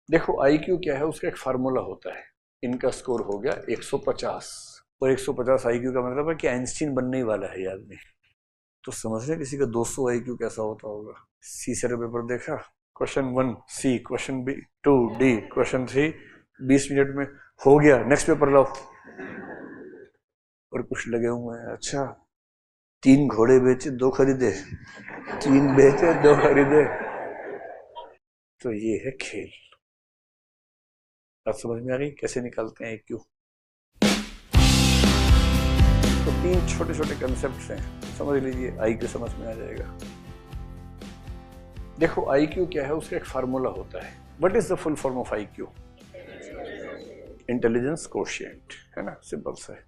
देखो आईक्यू क्या है, उसका एक फार्मूला होता है। इनका स्कोर हो गया 150 और 150 आईक्यू का मतलब है कि आइंस्टीन बनने ही वाला है ये आदमी। तो समझ रहे किसी का 200 आईक्यू कैसा होता होगा। सी से पेपर देखा, question 1 C, question B 2 D, question 3 20 minute में हो गया, नेक्स्ट पेपर लाओ। और कुछ लगे हुए हैं, अच्छा 3 घोड़े बेचे 2 खरीदे, 3 बेचे 2 खरीदे। तो ये है खेल। बात समझ में आ गई कैसे निकालते हैं आईक्यू। तो 3 छोटे छोटे कंसेप्ट हैं, समझ लीजिए, आईक्यू समझ में आ जाएगा। देखो आईक्यू क्या है, उसका एक फार्मूला होता है। What is the full form of IQ? Intelligence quotient, है ना, सिंपल सा है।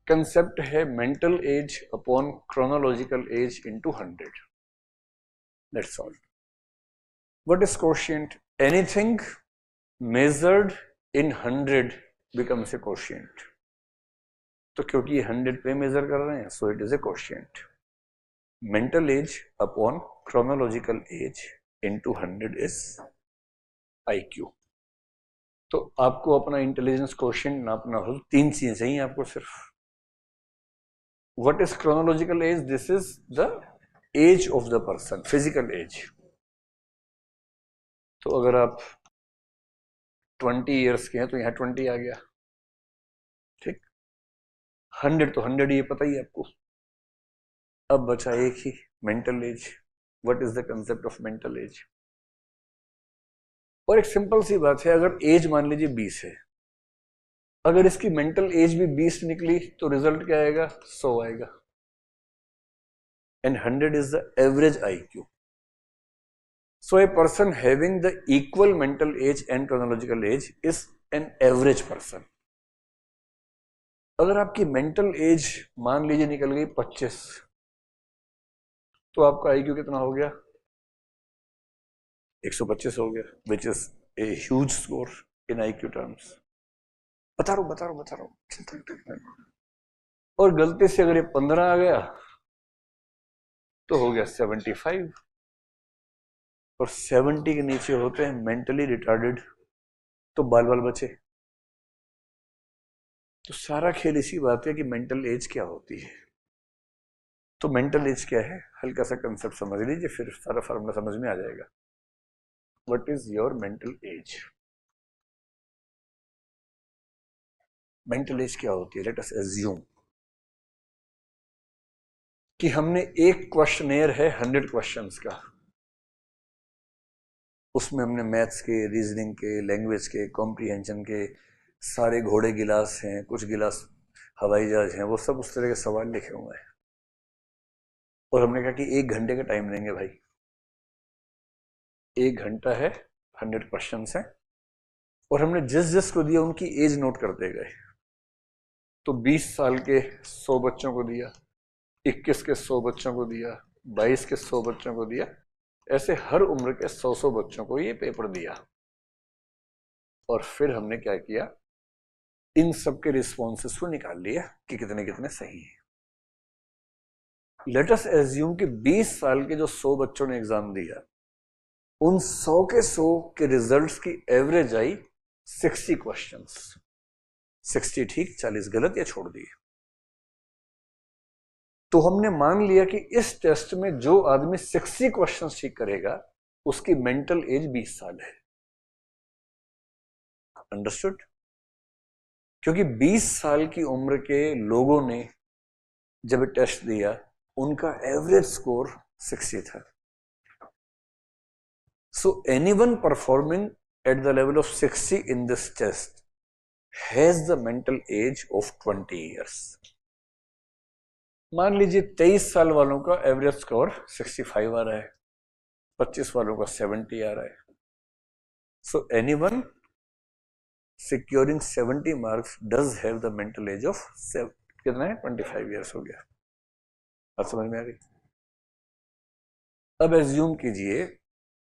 कंसेप्ट है mental as upon chronological age into 100। That's all. What is quotient? Anything measured in 100 becomes a quotient। तो क्योंकि ये 100 पे मेजर कर रहे हैं, so it is a quotient. Mental as upon chronological age into 100 is IQ. तो आपको अपना इंटेलिजेंस क्वोशिएंट नापना हो, 3 चीजें चाहिए आपको सिर्फ। What is chronological age? This is the age of the person, physical age. तो अगर आप 20 ईयर्स के हैं तो यहाँ 20 आ गया, ठीक। 100 तो 100 ये पता ही है आपको। अब बचा एक ही, mental age. What is the concept of mental age? और एक सिंपल सी बात है, अगर एज मान लीजिए 20 है, अगर इसकी मेंटल एज भी 20 निकली तो रिजल्ट क्या आएगा? 100 आएगा। And 100 is the average IQ. So a person having the equal mental as and chronological age is an average person. अगर आपकी मेंटल एज मान लीजिए निकल गई 25, तो आपका आईक्यू कितना हो गया? 125 हो गया, which is a huge score in IQ terms. बता रहा हूं। और गलती से अगर ये 15 आ गया तो हो गया 75। और 70 के नीचे होते हैं मेंटली रिटार्डेड, तो बाल बाल बचे। तो सारा खेल इसी बात है कि मेंटल एज क्या होती है। तो मेंटल एज क्या है, हल्का सा कंसेप्ट समझ लीजिए, फिर सारा फॉर्मूला समझ में आ जाएगा। What is your mental as? Mental as क्या होती है? लेट अस एज्यूम कि हमने एक क्वेश्चनेयर है 100 क्वेश्चंस का, उसमें हमने मैथ्स के, रीजनिंग के, लैंग्वेज के, कॉम्प्रिहेंशन के, सारे घोड़े गिलास हैं, कुछ गिलास हवाई जहाज हैं, वो सब उस तरह के सवाल लिखे हुए हैं। और हमने कहा कि 1 घंटे का टाइम देंगे भाई। 1 घंटा है, 100 क्वेश्चन हैं, और हमने जिस जिस को दिया उनकी एज नोट करते गए। तो 20 साल के 100 बच्चों को दिया, 21 के 100 बच्चों को दिया, 22 के 100 बच्चों को दिया, ऐसे हर उम्र के 100 बच्चों को ये पेपर दिया। और फिर हमने क्या किया, इन सबके रिस्पॉन्सेस को निकाल लिया कि कितने कितने सही है। लेट अस एज्यूम कि 20 साल के जो 100 बच्चों ने एग्जाम दिया, उन 100 के 100 के रिजल्ट्स की एवरेज आई 60 क्वेश्चंस। 60 ठीक, 40 गलत या छोड़ दिए। तो हमने मान लिया कि इस टेस्ट में जो आदमी 60 क्वेश्चंस ठीक करेगा उसकी मेंटल एज 20 साल है। अंडरस्टूड? क्योंकि 20 साल की उम्र के लोगों ने जब टेस्ट दिया, उनका एवरेज स्कोर 60 था। So anyone performing at the level of 60 in this test has the mental age of 20 years. मान लीजिए 23 साल वालों का एवरेज स्कोर 65 आ रहा है, 25 वालों का 70 आ रहा है। So anyone securing 70 marks does have the mental age of कितना है? 25 years हो गया। बात समझ में आ गई? अब एज्यूम कीजिए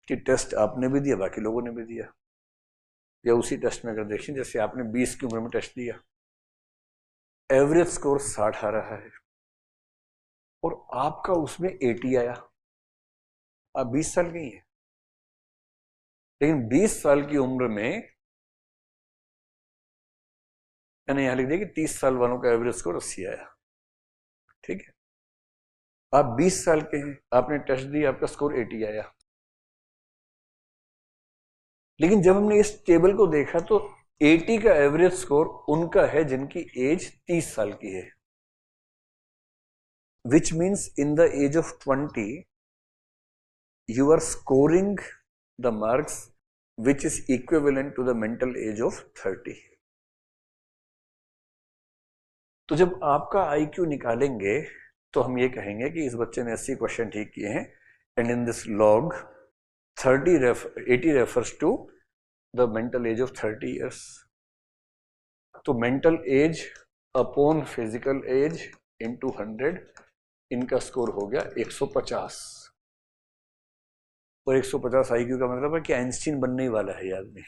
कि टेस्ट आपने भी दिया, बाकी लोगों ने भी दिया, या उसी टेस्ट में अगर देखिए जैसे आपने 20 की उम्र में टेस्ट दिया, एवरेज स्कोर 60 आ रहा है और आपका उसमें 80 आया। आप 20 साल की हैं, लेकिन 20 साल की उम्र में मैंने यहां लिख दिया कि 30 साल वालों का एवरेज स्कोर 80 आया। ठीक है, आप 20 साल के हैं, आपने टेस्ट दी, आपका स्कोर 80 आया। लेकिन जब हमने इस टेबल को देखा तो 80 का एवरेज स्कोर उनका है जिनकी एज 30 साल की है, which means in the age of 20 you are scoring the marks which is equivalent to the mental age of 30. तो जब आपका IQ निकालेंगे तो हम ये कहेंगे कि इस बच्चे ने 80 क्वेश्चन ठीक किए हैं, and in this log 80 refers to the mental age of 30 years. तो mental age upon physical age into 100, इनका स्कोर हो गया 150। और 150 IQ का मतलब है कि आइंस्टीन बनने ही वाला है ये आदमी।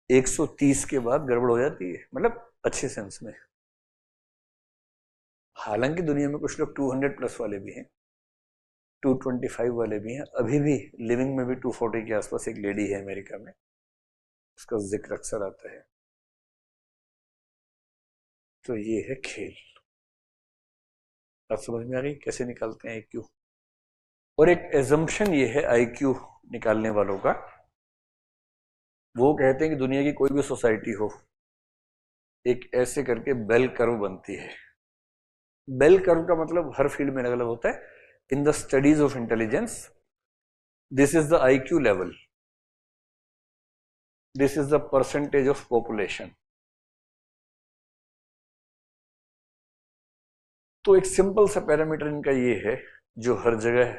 130 के बाद गड़बड़ हो जाती है, मतलब अच्छे सेंस में। हालांकि दुनिया में कुछ लोग 200 प्लस वाले भी हैं, 225 वाले भी हैं। अभी भी लिविंग में भी 240 के आसपास एक लेडी है अमेरिका में, उसका जिक्र अक्सर आता है। तो ये है खेल। बात समझ में आ रही कैसे निकालते हैं IQ? और एक एजम्पशन ये है IQ निकालने वालों का, वो कहते हैं कि दुनिया की कोई भी सोसाइटी हो, एक ऐसे करके बेल कर्व बनती है। बेल कर्व का मतलब हर फील्ड में अलग अलग होता है। In the studies of intelligence, this is the IQ level, this is the percentage of population. तो एक सिंपल सा पैरामीटर इनका ये है, जो हर जगह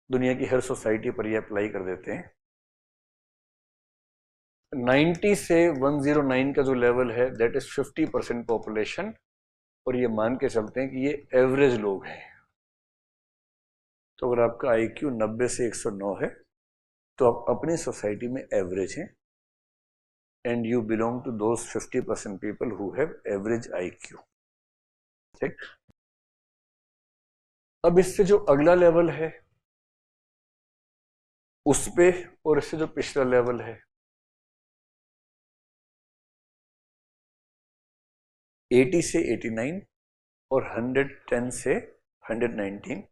दुनिया की हर सोसाइटी पर ये अप्लाई कर देते हैं। 90 से 109 का जो लेवल है, दैट इज 50% पॉपुलेशन। और ये मान के चलते हैं कि ये एवरेज लोग हैं। तो अगर आपका IQ 90 से 109 है तो आप अपनी सोसाइटी में एवरेज हैं, and you belong to those 50% people who have average IQ। ठीक, अब इससे जो अगला लेवल है उस पे, और इससे जो पिछला लेवल है, 80 से 89 और 110 से 119,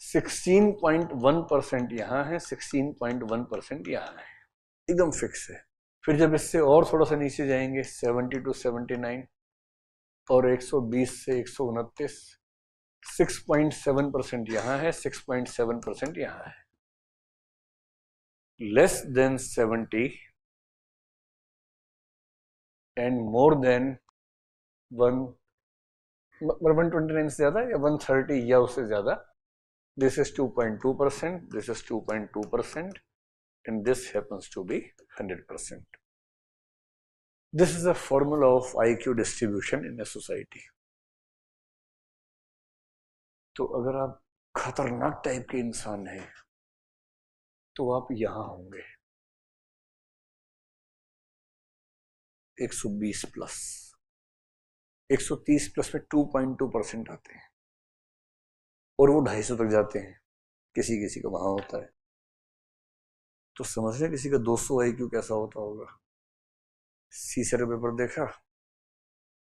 16.1% यहां है, 16.1% यहां है, एकदम फिक्स है। फिर जब इससे और थोड़ा सा नीचे जाएंगे 70 टू 79 और 120 से 129, 6.7% यहां है, 6.7% यहां है। Less than 70 and more than 129 से ज्यादा या 130 या उससे ज्यादा, this is 2.2%, this is 2.2%, and this happens to be 100%. This is a formula of IQ distribution in a society. तो अगर आप खतरनाक टाइप के इंसान हैं तो आप यहां होंगे 120 प्लस, 130 प्लस में 2.2% आते हैं, और वो 250 तक जाते हैं, किसी किसी का वहां होता है। तो समझ रहे किसी का 200 IQ कैसा होता होगा। सी से पेपर देखा,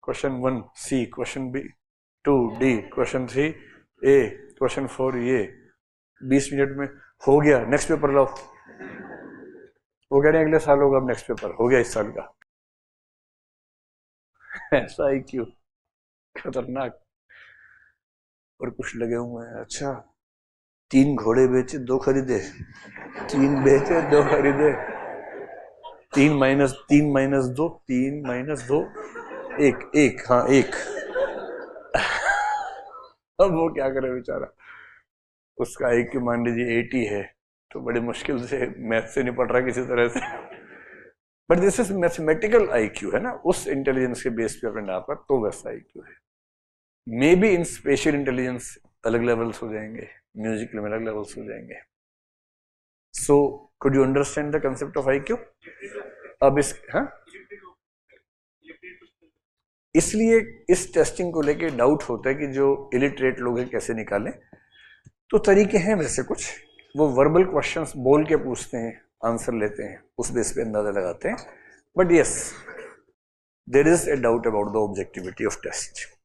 question 1 C, question B 2 D, question 3 A, question 4 ये 20 मिनट में हो गया, नेक्स्ट पेपर लाओ। वो कह रहे हैं अगले साल होगा, अब नेक्स्ट पेपर हो गया इस साल का। ऐसा IQ खतरनाक। और कुछ लगे हुए हैं, अच्छा 3 घोड़े बेचे 2 खरीदे, 3 बेचे 2 खरीदे, 3 माइनस 2, 3 माइनस 2 1, हाँ 1। अब वो क्या करे बेचारा, उसका IQ मान लीजिए 80 है, तो बड़ी मुश्किल से मैथ से निपट रहा किसी तरह से। But this is mathematical IQ है ना, उस इंटेलिजेंस के बेस पे अपने नापा, तो वैसा IQ है। May be in special intelligence अलग लेवल्स हो जाएंगे, म्यूजिकल में अलग लेवल्स हो जाएंगे। So could you understand the concept of IQ? अब इस इसलिए इस टेस्टिंग को लेके डाउट होता है कि जो इलिटरेट लोग हैं कैसे निकालें। तो तरीके हैं वैसे कुछ, वो वर्बल क्वेश्चंस बोल के पूछते हैं, आंसर लेते हैं, उस बेस पे अंदाजा लगाते हैं. But yes, there is a doubt about the objectivity of test.